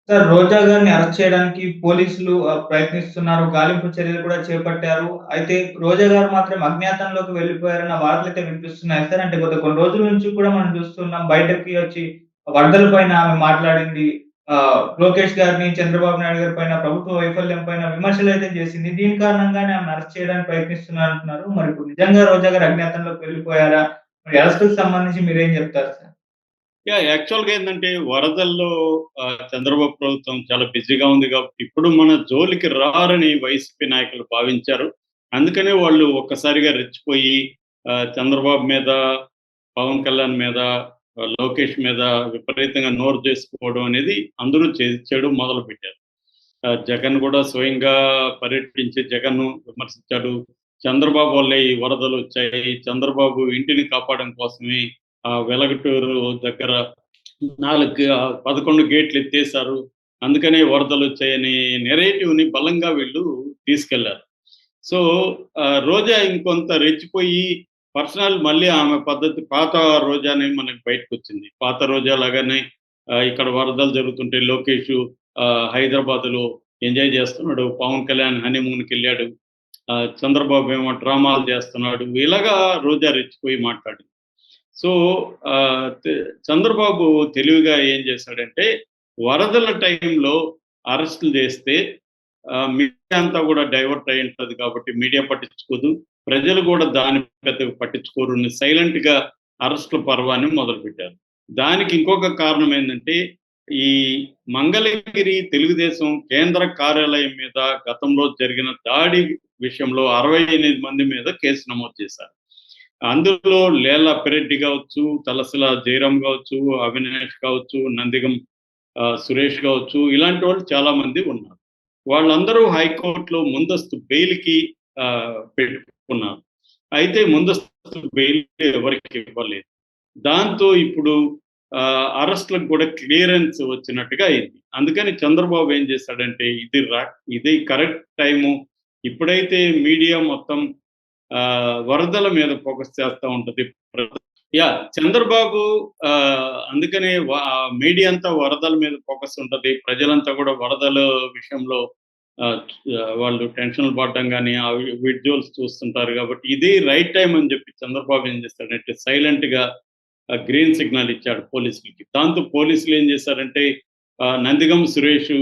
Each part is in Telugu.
సార్, రోజా గారిని అరెస్ట్ చేయడానికి పోలీసులు ప్రయత్నిస్తున్నారు. గాలింపు చర్యలు కూడా చేపట్టారు. అయితే రోజా గారు మాత్రం అజ్ఞాతంలోకి వెళ్ళిపోయారన్న వార్తలైతే వినిపిస్తున్నాయి సార్. అంటే గత కొన్ని రోజుల నుంచి కూడా మనం చూస్తున్నాం. బయటకి వచ్చి వరదల పైన ఆమె మాట్లాడింది. లోకేష్ గారిని, చంద్రబాబు నాయుడు గారి పైన, ప్రభుత్వ వైఫల్యం పైన విమర్శలైతే చేసింది. దీని కారణంగానే ఆమెను అరెస్ట్ చేయడానికి ప్రయత్నిస్తున్నారంటున్నారు. మరి ఇప్పుడు నిజంగా రోజా గారు అజ్ఞాతంలోకి వెళ్ళిపోయారా? మరి అరెస్ట్‌కి సంబంధించి మీరేం చెప్తారు సార్? యాక్చువల్‌గా ఏందంటే వరదల్లో చంద్రబాబు ప్రభుత్వం చాలా బిజీగా ఉంది కాబట్టి, ఇప్పుడు మన జోలికి రారని వైసీపీ నాయకులు భావించారు. అందుకనే వాళ్ళు ఒక్కసారిగా రెచ్చిపోయి చంద్రబాబు మీద, పవన్ కళ్యాణ్ మీద, లోకేష్ మీద విపరీతంగా నోరు చేసుకోవడం అనేది అందరూ చేయడం మొదలుపెట్టారు. జగన్ కూడా స్వయంగా పర్యటించి జగన్‌ను విమర్శించాడు. చంద్రబాబు వల్లే ఈ వరదలొచ్చాయి. చంద్రబాబు ఇంటిని కాపాడడం కోసమే వెలగటూరు దగ్గర 11 గేట్లు ఎత్తేసారు. అందుకనే వరదలొచ్చాయని నెరేటివ్‌ని బలంగా వీళ్ళు తీసుకెళ్లారు. సో, రోజా ఇంకొంత రెచ్చిపోయి మళ్ళీ ఆమె పద్ధతి పాత రోజానే మనకు బయటకొచ్చింది. పాత రోజా లాగానే ఇక్కడ వరదలు జరుగుతుంటే లోకేషు హైదరాబాద్‌లో ఎంజాయ్ చేస్తున్నాడు. పవన్ కళ్యాణ్ హనీమూన్‌కెళ్ళాడు. చంద్రబాబు ఏమో డ్రామాలు చేస్తున్నాడు. ఇలాగా రోజా రెచ్చిపోయి మాట్లాడింది. సో, ఆహ్, తె చంద్రబాబు తెలివిగా ఏం చేశాడంటే, వరదల టైంలో అరెస్టులు చేస్తే మీడియా అంతా కూడా డైవర్ట్ అయ్యి ఉంటది కాబట్టి మీడియా పట్టించుకోదు. ప్రజలు కూడా దాన్ని పెద్దగా పట్టించుకోరు. సైలెంట్‌గా అరెస్ట్‌ల పర్వాన్ని మొదలుపెట్టారు. దానికి ఇంకొక కారణం ఏందంటే, ఈ మంగళగిరి తెలుగుదేశం కేంద్ర కార్యాలయం మీద గతంలో జరిగిన దాడి విషయంలో 68 మంది మీద కేసు నమోదు చేశారు. అందులో లేళ్ల అప్పిరెడ్డి కావచ్చు, తలసల జయరాం కావచ్చు, అవినాష్ కావచ్చు, నందిగం సురేష్ కావచ్చు, ఇలాంటి వాళ్ళు చాలా మంది ఉన్నారు. వాళ్ళందరూ హైకోర్టులో ముందస్తు బెయిల్‌కి పెట్టుకున్నారు. అయితే ముందస్తు బెయిల్ ఎవరికీ ఇవ్వలేదు. దాంతో ఇప్పుడు అరెస్ట్‌లకు కూడా క్లియరెన్స్ వచ్చినట్టుగా అయింది. అందుకని చంద్రబాబు ఏం చేశాడంటే ఇది కరెక్ట్ టైము. ఇప్పుడైతే మీడియా మొత్తం వరదల మీద ఫోకస్ చేస్తా ఉంటది. చంద్రబాబు అందుకనే మీడియా అంతా వరదల మీద ఫోకస్ ఉంటది. ప్రజలంతా కూడా వరదల విషయంలో ఆహ్, వాళ్ళు టెన్షన్‌లు పడడం గాని, ఆ విజువల్స్ చూస్తుంటారు కాబట్టి, ఇది రైట్ టైమ్ అని చెప్పి చంద్రబాబు ఏం చేస్తాడంటే సైలెంట్‌గా గ్రీన్ సిగ్నల్ ఇచ్చాడు పోలీసులకి. దాంతో పోలీసులు ఏం చేశారంటే నందిగం సురేష్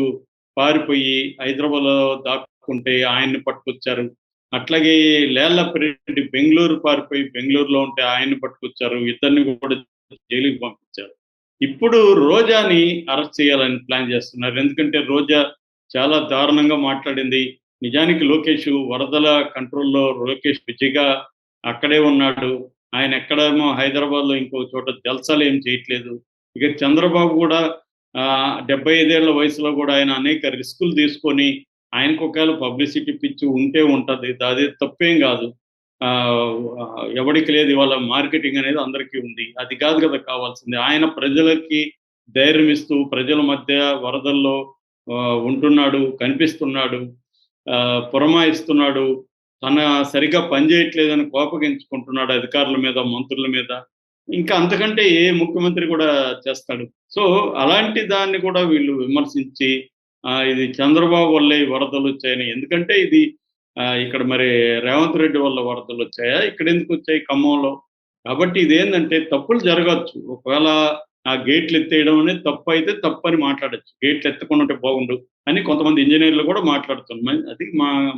పారిపోయి హైదరాబాద్‌లో దాక్కుంటే ఆయన్ని పట్టుకొచ్చారు. అట్లాగే లేళ్లప్పిరెడ్డి బెంగుళూరు పారిపోయి బెంగుళూరులో ఉంటే ఆయన్ని పట్టుకొచ్చారు. ఇద్దరిని కూడా జైలుకి పంపించారు. ఇప్పుడు రోజాని అరెస్ట్ చేయాలని ప్లాన్ చేస్తున్నారు. ఎందుకంటే రోజా చాలా దారుణంగా మాట్లాడింది. నిజానికి వరదల కంట్రోల్‌లో లోకేష్ బిజీగా అక్కడే ఉన్నాడు. ఆయన ఎక్కడేమో హైదరాబాద్‌లో ఇంకో చోట జల్సాలు ఏం చేయట్లేదు. ఇక చంద్రబాబు కూడా 75 ఏళ్ల వయసులో కూడా ఆయన అనేక రిస్కులు తీసుకొని ఆయనకు ఒకవేళ పబ్లిసిటీ పిచ్చి ఉంటే ఉంటది. అది తప్పేం గాదు. ఎవడికి లేదు ఇవాళ మార్కెటింగ్ అనేది అందరికీ ఉంది. అది కాదు కదా కావాల్సింది. ఆయన ప్రజలకి ధైర్యం ఇస్తూ ప్రజల మధ్య వరదల్లో ఉంటున్నాడు, కనిపిస్తున్నాడు, పురమాయిస్తున్నాడు. తన సరిగ్గా పని చేయట్లేదని కోపగించుకుంటున్నాడు అధికారుల మీద, మంత్రుల మీద. ఇంకా అంతకంటే ఏ ముఖ్యమంత్రి కూడా చేస్తాడు. సో, అలాంటి దాన్ని కూడా వీళ్ళు విమర్శించి ఇది చంద్రబాబు వల్లే ఈ వరదలొచ్చాయని. ఎందుకంటే ఇది ఇక్కడ మరి రేవంత్ రెడ్డి వల్ల వరదలొచ్చాయా? ఇక్కడెందుకొచ్చాయి ఖమ్మంలో? కాబట్టి ఇదేందంటే తప్పులు జరగొచ్చు. ఒకవేళ ఆ గేట్లు ఎత్తేయడం అనేది తప్పైతే తప్పని మాట్లాడొచ్చు. గేట్లు ఎత్తకుండా ఉంటే బాగుండు అని కొంతమంది ఇంజినీర్లు కూడా మాట్లాడుతున్నారు. అది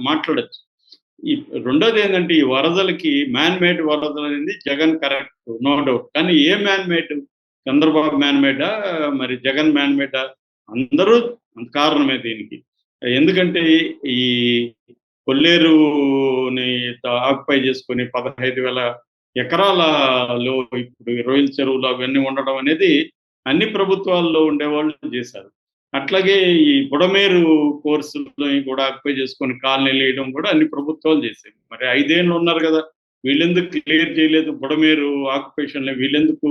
మాట్లాడొచ్చు. ఈ రెండోదేంటంటే ఈ వరదలకి మ్యాన్ మేడ్ వరదలనేది జగన్ కరెక్ట్. No doubt. కానీ ఏ మ్యాన్ మేడ్? చంద్రబాబు మ్యాన్ మేడా? మరి జగన్ మ్యాన్ మేడా? అందరూ కారణమే దీనికి. ఎందుకంటే ఈ కొల్లేరుని ఆక్యుపై చేసుకొని 15,000 ఎకరాలలో ఇప్పుడు రొయ్యల చెరువులు అవన్నీ ఉండడం అనేది అన్ని ప్రభుత్వాల్లో ఉండేవాళ్ళు చేశారు. అట్లాగే ఈ బుడమేరు కోర్సులని కూడా ఆక్యుపై చేసుకొని కాలనీలేయడం కూడా అన్ని ప్రభుత్వాలు చేశాయి. మరి 5 ఏళ్ళు ఉన్నారు గదా! వీళ్ళెందుకు క్లియర్ చేయలేదు బుడమేరు ఆక్యుపేషన్‌ని వీళ్ళెందుకు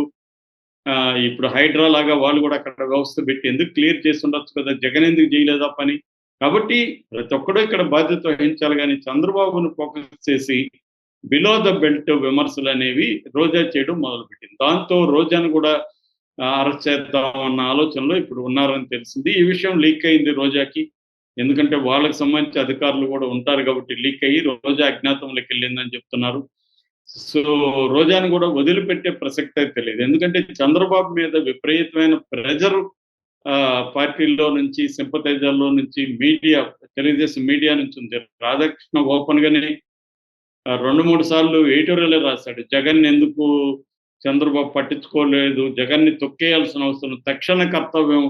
ఇప్పుడు హైడ్రా లాగా వాళ్ళు కూడా అక్కడ వ్యవస్థ పెట్టి ఎందుకు క్లియర్ చేసి ఉండొచ్చు కదా! జగన్ ఎందుకు చేయలేదు ఆ పని? కాబట్టి ప్రతి ఒక్కడు ఇక్కడ బాధ్యత వహించాలి గానీ చంద్రబాబును ఫోకస్ చేసి బిలో ద బెల్ట్ విమర్శలనేవి రోజా చేయడం మొదలుపెట్టింది. దాంతో రోజాను కూడా అరెస్ట్ చేద్దాం అన్న ఆలోచనలో ఇప్పుడు ఉన్నారని తెలిసింది. ఈ విషయం లీక్ అయింది రోజాకి. ఎందుకంటే వాళ్ళకి సంబంధించి అధికారులు కూడా ఉంటారు కాబట్టి లీక్ అయ్యి రోజా అజ్ఞాతంలోకి వెళ్ళిందని చెప్తున్నారు. సో రోజాను కూడా వదిలిపెట్టే ప్రసక్తి అయితే లేదు. ఎందుకంటే చంద్రబాబు మీద విపరీతమైన ప్రెజర్ పార్టీల్లో నుంచి, సింపథైజర్‌లో నుంచి, మీడియా, తెలుగుదేశం మీడియా నుంచి ఉంది. రాధాకృష్ణ ఓపెన్‌గానే 2, 3 సార్లు ఎడిటోరియలే రాసాడు. జగన్ ఎందుకు చంద్రబాబు పట్టించుకోలేదు, జగన్‌ని తొక్కేయాల్సిన అవసరం, తక్షణ కర్తవ్యం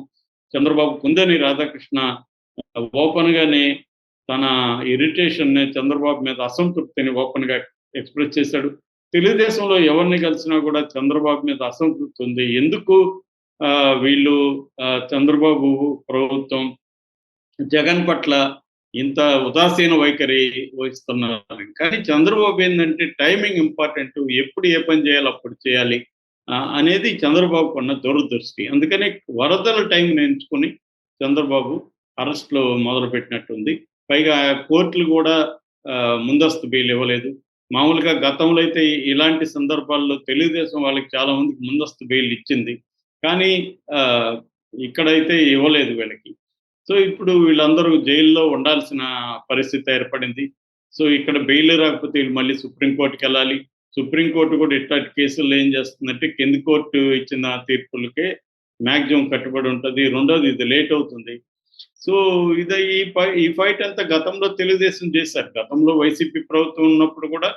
చంద్రబాబుకుందని రాధాకృష్ణ ఓపెన్‌గానే తన ఇరిటేషన్‌ని, చంద్రబాబు మీద అసంతృప్తిని ఓపెన్‌గా ఎక్స్‌ప్రెస్ చేశాడు. తెలుగుదేశంలో ఎవరిని కలిసినా కూడా చంద్రబాబు మీద అసంతృప్తి ఉంది. ఎందుకు వీళ్ళు చంద్రబాబు ప్రభుత్వం జగన్ పట్ల ఇంత ఉదాసీన వైఖరి వహిస్తున్నారు. కానీ చంద్రబాబు ఏందంటే టైమింగ్ ఇంపార్టెంట్. ఎప్పుడు ఏ పని చేయాలో అప్పుడు చేయాలి అనేది చంద్రబాబుకున్న దురదృష్టి. అందుకని వరదల టైంని ఎంచుకొని చంద్రబాబు అరెస్ట్‌లు మొదలుపెట్టినట్టుంది. పైగా కోర్టులు కూడా ముందస్తు బెయిల్ ఇవ్వలేదు. మామూలుగా గతంలో అయితే ఇలాంటి సందర్భాల్లో తెలుగుదేశం వాళ్ళకి చాలా మందికి ముందస్తు బెయిల్ ఇచ్చింది. కానీ ఇక్కడైతే ఇవ్వలేదు వీళ్ళకి. సో ఇప్పుడు వీళ్ళందరూ జైల్లో ఉండాల్సిన పరిస్థితి ఏర్పడింది. సో ఇక్కడ బెయిల్ రాకపోతే వీళ్ళు మళ్ళీ సుప్రీం కోర్ట్‌కెళ్ళాలి. సుప్రీం కోర్ట్ కూడా ఇట్లాంటి కేసుల్లో ఏం చేస్తుందంటే కింది కోర్టు ఇచ్చిన తీర్పులకే మాక్సిమం కట్టుబడి ఉంటది. రెండోది ఇది లేట్ అవుతుంది. సో ఇది ఈ ఫైట్ అంతా గతంలో తెలుగుదేశం చేశారు. గతంలో వైసీపీ ప్రభుత్వం ఉన్నప్పుడు కూడా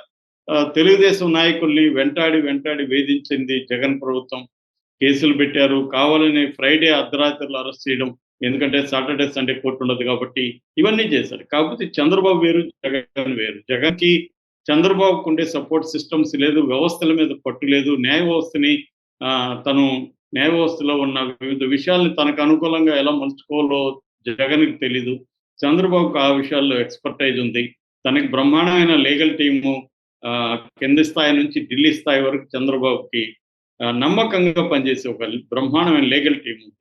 తెలుగుదేశం నాయకుల్ని వెంటాడి వేధించింది జగన్ ప్రభుత్వం. కేసులు పెట్టారు. కావాలని ఫ్రైడే అర్ధరాత్రులు అరెస్ట్ చేయడం. ఎందుకంటే సాటర్‌డే, సండే కోర్ట్ ఉండదు కాబట్టి ఇవన్నీ చేశారు. కాకపోతే చంద్రబాబు వేరు, జగన్ వేరు. జగన్‌కి చంద్రబాబుకుండే సపోర్ట్ సిస్టమ్స్ లేదు. వ్యవస్థల మీద పట్టు లేదు. న్యాయ వ్యవస్థని తను న్యాయ వ్యవస్థలో ఉన్న వివిధ విషయాల్ని తనకు అనుకూలంగా ఎలా మలుచుకోవాలో జగన్‌కి తెలీదు. చంద్రబాబుకు ఆ విషయాల్లో ఎక్స్‌పర్టైజ్ ఉంది. తనకి బ్రహ్మాండమైన లీగల్ టీము కింది స్థాయి నుంచి ఢిల్లీ స్థాయి వరకు చంద్రబాబుకి నమ్మకంగా పనిచేసే ఒక బ్రహ్మాండమైన లీగల్ టీమ్ ఉంది.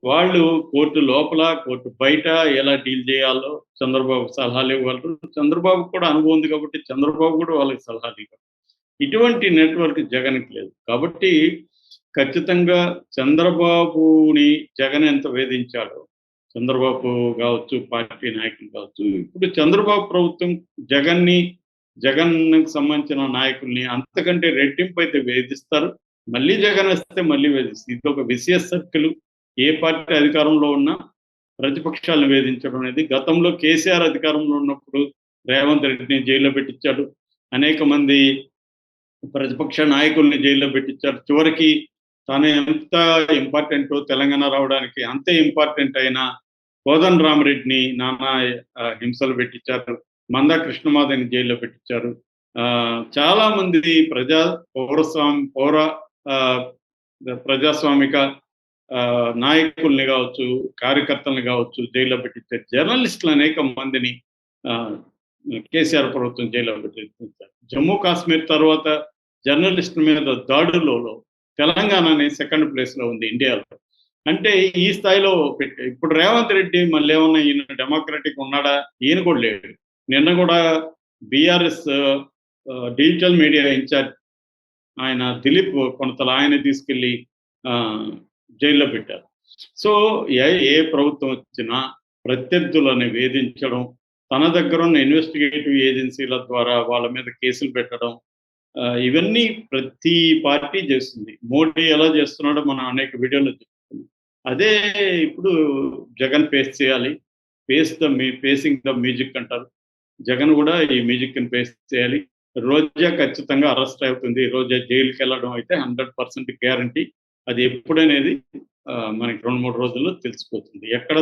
వాళ్ళు కోర్టు లోపల, కోర్టు బయట ఎలా డీల్ చేయాలో చంద్రబాబు సలహాలు ఇవ్వగలరు. చంద్రబాబుకు కూడా అనుభవం ఉంది కాబట్టి చంద్రబాబు కూడా వాళ్ళకి సలహాలు ఇవ్వగలరు. ఇటువంటి నెట్‌వర్క్ జగన్‌కి లేదు. కాబట్టి ఖచ్చితంగా చంద్రబాబుని జగన్ ఎంత వేధించాడో, చంద్రబాబు కావచ్చు, పార్టీ నాయకులు కావచ్చు, ఇప్పుడు చంద్రబాబు ప్రభుత్వం జగన్‌కి సంబంధించిన నాయకుల్ని అంతకంటే రెట్టింపు అయితే వేధిస్తారు. మళ్ళీ జగన్ వస్తే మళ్ళీ వేధిస్తారు. ఇదొక విసియస్ సర్కిల్. ఏ పార్టీ అధికారంలో ఉన్నా ప్రతిపక్షాలను వేధించడం అనేది గతంలో కేసీఆర్ అధికారంలో ఉన్నప్పుడు రేవంత్ రెడ్డిని జైల్లో పెట్టించాడు. అనేక మంది ప్రతిపక్ష నాయకుల్ని జైల్లో పెట్టించారు. చివరికి తాను ఎంత ఇంపార్టెంటో తెలంగాణ రావడానికి అంతే ఇంపార్టెంట్ అయిన కోదండరామిరెడ్డిని నానా హింసలు పెట్టించారు. మందా కృష్ణమాదిని జైల్లో పెట్టించారు. చాలా మంది ప్రజాస్వామిక నాయకుల్ని కావచ్చు, కార్యకర్తల్ని కావచ్చు జైల్లో పెట్టించారు. జర్నలిస్టులు అనేక మందిని కేసీఆర్ ప్రభుత్వం జైల్లో పెట్టించారు. జమ్మూ కాశ్మీర్ తర్వాత జర్నలిస్టుల మీద దాడులలో తెలంగాణని సెకండ్ ప్లేస్‌లో ఉంది ఇండియాలో. అంటే ఈ స్థాయిలో ఇప్పుడు రేవంత్ రెడ్డి మళ్ళీ ఏమన్నా ఈయన డెమోక్రటిక్ ఉన్నాడా? ఈయన కూడా లేడు. నిన్న కూడా బీఆర్ఎస్ డిజిటల్ మీడియా ఇన్ఛార్జ్ ఆయన దిలీప్ కొనతల ఆయన తీసుకెళ్ళి జైల్లో పెట్టారు. సో ఏ ప్రభుత్వం వచ్చినా ప్రత్యర్థులను వేధించడం, తన దగ్గర ఉన్న ఇన్వెస్టిగేటివ్ ఏజెన్సీల ద్వారా వాళ్ళ మీద కేసులు పెట్టడం, ఇవన్నీ ప్రతి పార్టీ చేస్తుంది. మోడీ ఎలా చేస్తున్నాడో మనం అనేక వీడియోలో చెప్పుకున్నాం. అదే ఇప్పుడు జగన్ ఫేస్ చేయాలి. ఫేసింగ్ ద మ్యూజిక్ అంటారు. జగన్ కూడా ఈ మ్యూజిక్‌ని ఫేస్ చేయాలి. రోజా ఖచ్చితంగా అరెస్ట్ అవుతుంది. రోజా జైలుకెళ్ళడం అయితే 100% గ్యారంటీ. అది ఎప్పుడనేది మనకి 2, 3 రోజుల్లో తెలిసిపోతుంది. ఎక్కడ